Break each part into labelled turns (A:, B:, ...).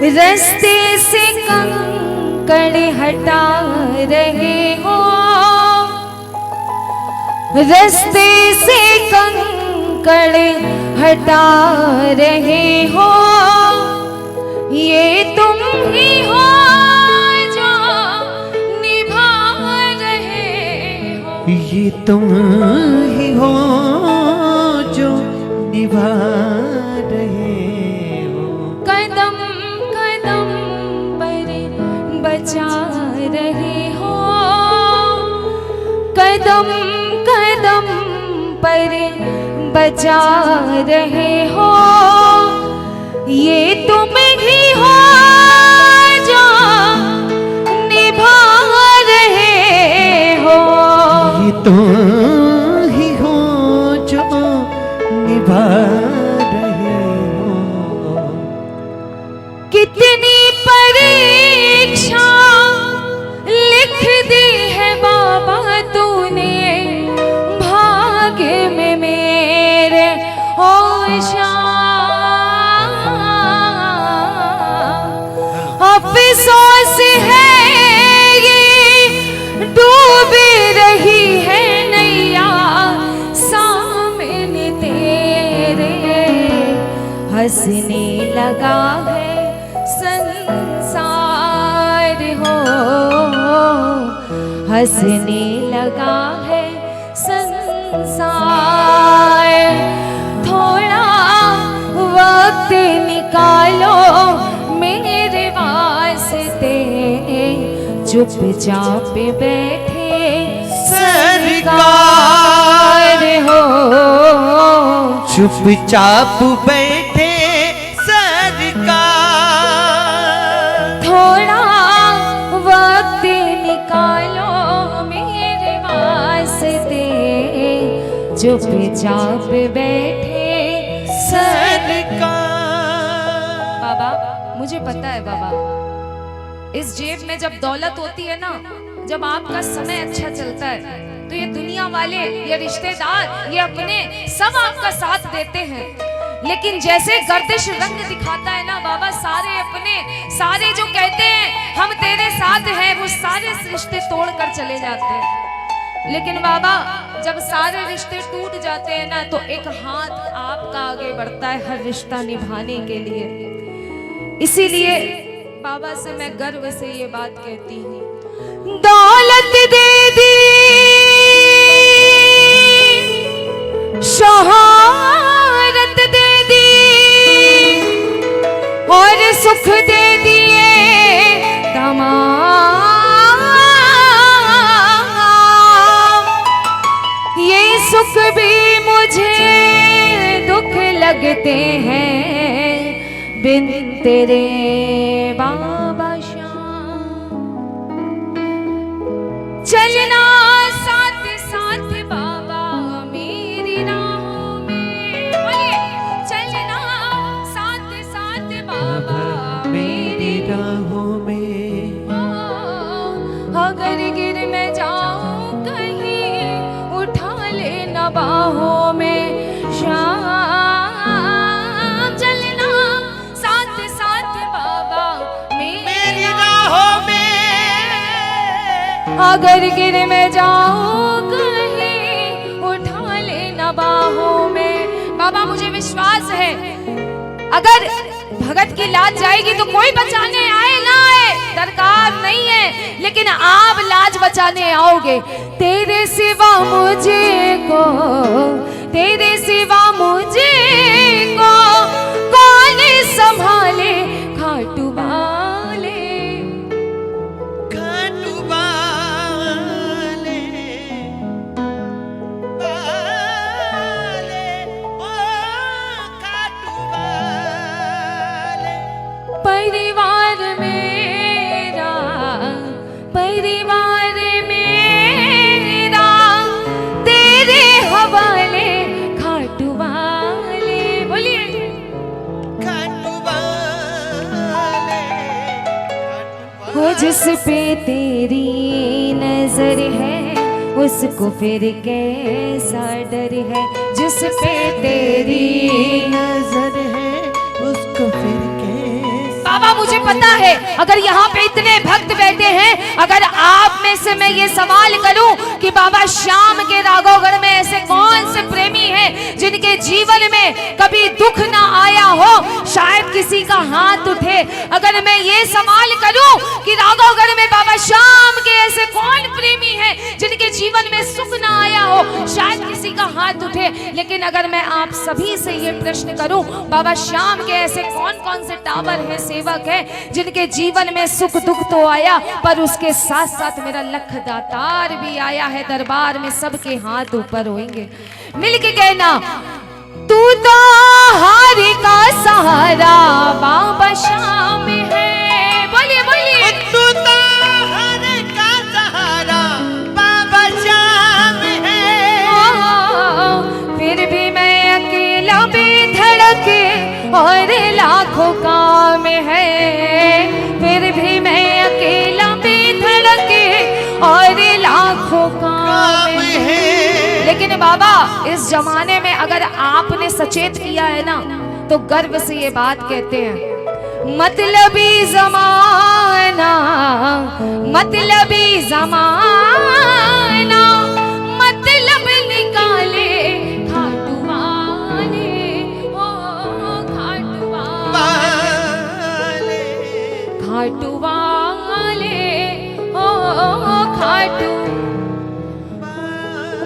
A: रास्ते से कंकड़ हटा रहे हो, रास्ते से कंकड़ हटा रहे हो, ये तुम ही हो जो निभा रहे हो,
B: ये तुम ही हो जो निभा रहे हो,
A: कदम कदम पर बचा रहे हो, कदम कदम पर बचा रहे हो, ये तुम ही हो जो निभा रहे हो,
B: ये तुम ही हो जो निभा रहे हो।
A: कितनी परीक्षा लिख दी है बाबा तूने भाग्य में मेरे होशा, अफसोस है ये डूबी रही है नैया सामने तेरे, हंसने लगा है संसार हो, हंसने लगा है संसार, थोड़ा वक्त निकालो मेरे वास्ते, चुपचाप बैठे सरकार हो,
B: चुपचाप बैठे सरकार,
A: थोड़ा वक्त निकालो मेरे वास्ते, चुपचाप बैठे
B: सरकार।
A: बाबा मुझे पता है बाबा, इस जेब में जब दौलत होती है ना, जब आपका समय अच्छा चलता है तो ये दुनिया वाले, ये रिश्तेदार, ये अपने सब आपका साथ देते हैं, लेकिन जैसे गर्दिश रंग दिखाता है ना बाबा, सारे अपने सारे जो कहते हैं हम तेरे साथ हैं, वो सारे रिश्ते तोड़ कर चले जाते हैं। लेकिन बाबा जब सारे रिश्ते टूट जाते हैं ना, तो एक हाथ आपका आगे बढ़ता है हर रिश्ता निभाने के लिए। इसीलिए बाबा से मैं गर्व से ये बात कहती हूँ, दौलत दे दी, शोहरत दे दी, और सुख दे दिए तमाम, ये सुख भी मुझे दुख लगते हैं बिन तेरे बाबा श्याम, चलना साथ साथ बाबा मेरी राहों में, बोलिए चलना साथ साथ बाबा मेरी
B: राहों में,
A: अगर गिर मैं जाऊं कहीं उठा लेना बाहों में श्याम, चलना साथ साथ बाबा मेरी राहों में, अगर गिर मैं जाऊं कहीं उठा लेना बाहों में। बाबा मुझे विश्वास है अगर भगत की लाज जाएगी तो कोई बचाने आए ना आए दरकार नहीं है, लेकिन आप लाज बचाने आओगे। तेरे सिवा मुझे को, तेरे सिवा मुझे को कौन संभाले, खाटू वाले,
B: खाटू वाले, वाले, ओ खाटू वाले।
A: परिवार मेरा, परिवार मेरा तेरे हवाले, खाटू वाले, बोलिए
B: खाटू वाले,
A: हो जिस पे तेरी नजर है उसको फिर कैसा डर है, जिस पे तेरी
B: नजर है उसको फिर कैसा।
A: बाबा मुझे मुझे पता है अगर यहाँ पे इतने भक्त बैठे हैं, अगर आप में से मैं ये सवाल करूं कि बाबा श्याम के राघवगढ़ में ऐसे कौन से प्रेमी हैं जिनके जीवन में कभी दुख ना आया हो, शायद किसी का हाथ उठे। अगर मैं ये सवाल करूं कि राघवगढ़ में बाबा श्याम के ऐसे कौन प्रेमी हैं जिनके जीवन में सुख ना आया हो, शायद किसी का हाथ उठे। लेकिन अगर मैं आप सभी से ये प्रश्न करूं, बाबा श्याम के ऐसे कौन कौन से टावर हैं, सेवक हैं जिनके जीवन में सुख दुख तो आया, पर उसके साथ साथ मेरा लख दातार भी आया है दरबार में, सबके हाथ ऊपर होंगे। मिलके कहना, तू तो हारी का सहारा बाबा श्याम है। बोलिए बोलिए,
B: तू तो हर का सहारा बाबा श्याम है।
A: फिर भी मैं अकेला बेधड़के और लाखों काम है। फिर भी मैं अकेला बेधड़के और लाखों काम है। लेकिन बाबा इस जमाने में अगर आपने सचेत किया है ना, तो गर्व से ये बात कहते हैं, मतलबी जमाना, मतलबी जमाना, मतलब निकाले खाटू वाले, ओ खाटू वाले, खाटू वाले, ओ खाटू।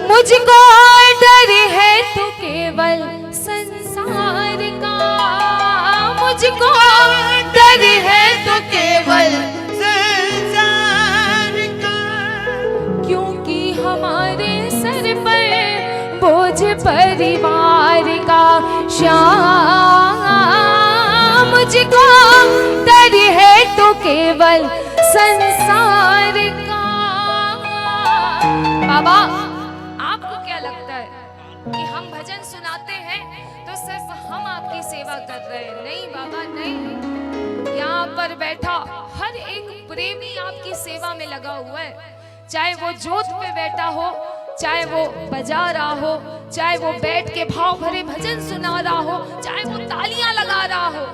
A: मुझको डर है तो केवल संसार का, मुझको डर है तो केवल
B: संसार का,
A: क्योंकि हमारे सर पर बोझ परिवार का। श्याम मुझको डर है तो केवल संसार का। बाबा आपको क्या लगता है कि हम भजन सुनाते हैं तो सिर्फ हम आपकी सेवा कर रहे हैं? नहीं बाबा नहीं, यहाँ पर बैठा हर एक प्रेमी आपकी सेवा में लगा हुआ है। चाहे वो जोत पे बैठा हो, चाहे वो बजा रहा हो, चाहे वो बैठ के भाव भरे भजन सुना रहा हो, चाहे वो तालियां लगा रहा हो,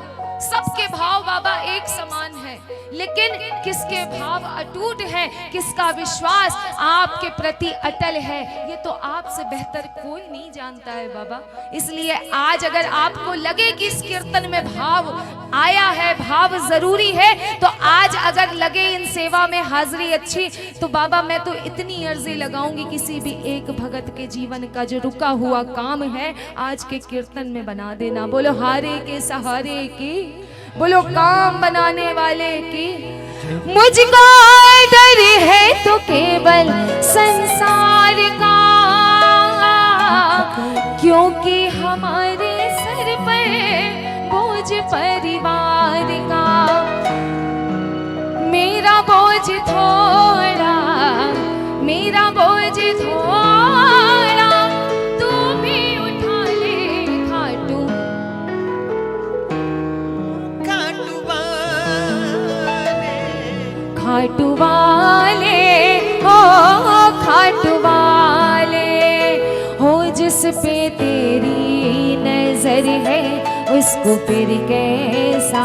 A: सबके भाव बाबा एक समान है। लेकिन किसके भाव अटूट है, किसका विश्वास आपके प्रति अटल है, ये तो आपसे बेहतर कोई नहीं जानता है बाबा। इसलिए आज अगर आपको लगे कि इस कीर्तन में भाव आया है, भाव जरूरी है, तो आज अगर लगे इन सेवा में हाजिरी अच्छी, तो बाबा मैं तो इतनी अर्जी लगाऊंगी, किसी भी एक भगत के जीवन का जो रुका हुआ काम है आज के कीर्तन में बना देना। बोलो हारे के सहारे की, बोलो काम बनाने वाले की। मुझको डर है तो केवल संसार का, क्योंकि हमारे सर पर बोझ परिवार का। मेरा बोझ थोड़ा, मेरा बोझ थोड़ा, तू भी उठा ले खाटू,
B: खाटू वाले,
A: खाटू वाले, हो खाटू वाले। हो जिस पे तेरी नजर है उसको फिर कैसा